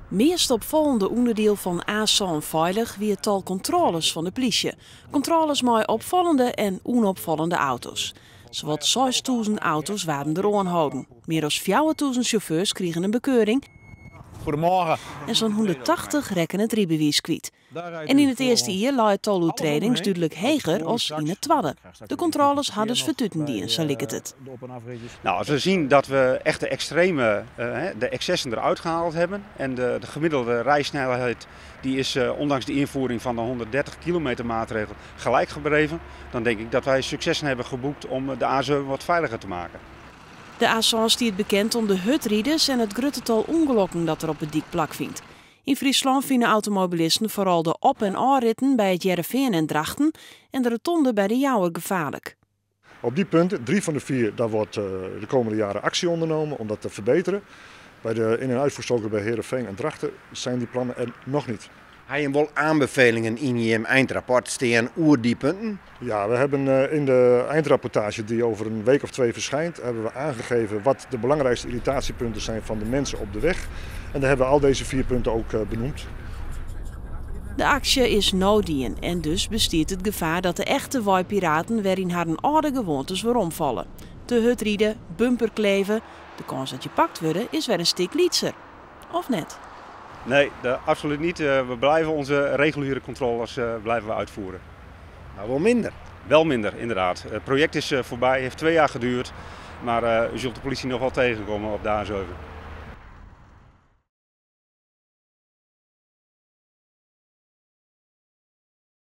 Meest opvallende onderdeel van A-San Veilig wie het tal controles van de politie. Controles met opvallende en onopvallende auto's. Zowat 6000 auto's waren er aangehouden. Meer dan 4000 chauffeurs kregen een bekeuring. Goedemorgen. En zo'n 180 rekken het rijbewijs kwijt. En in het eerste jaar lag het tal overtredings duidelijk hoger als in het tweede. De controles hadden dus vertutendienst, zo lijkt het. Nou, als we zien dat we echt de extreme, de excessen eruit gehaald hebben en de gemiddelde rijsnelheid die is ondanks de invoering van de 130 kilometer maatregel gelijk gebleven, dan denk ik dat wij successen hebben geboekt om de A7 wat veiliger te maken. De A7 stiert bekend om de hutrieders en het gruttetal ongelukken dat er op het dik plak vindt. In Friesland vinden automobilisten vooral de op- en aanritten bij het Jereveen en Drachten en de rotonde bij de Jouwer gevaarlijk. Op die punten, 3 van de 4, daar wordt de komende jaren actie ondernomen om dat te verbeteren. Bij de in- en uitvoerstroken bij Heerenveen en Drachten zijn die plannen er nog niet. Hij heeft wel aanbevelingen in je eindrapport staan over die punten? Ja, we hebben in de eindrapportage die over een week of 2 verschijnt, hebben we aangegeven wat de belangrijkste irritatiepunten zijn van de mensen op de weg. En daar hebben we al deze 4 punten ook benoemd. De actie is noodien en dus bestiert het gevaar dat de echte waaipiraten weer in haar oude gewoontes weer omvallen. Te hutrieden, bumperkleven, de kans dat je pakt wordt is weer een stuk lietser. Of net? Nee, absoluut niet. We blijven onze reguliere controles blijven we uitvoeren. Nou, wel minder. Wel minder, inderdaad. Het project is voorbij, heeft 2 jaar geduurd. Maar u zult de politie nog wel tegenkomen op de A7.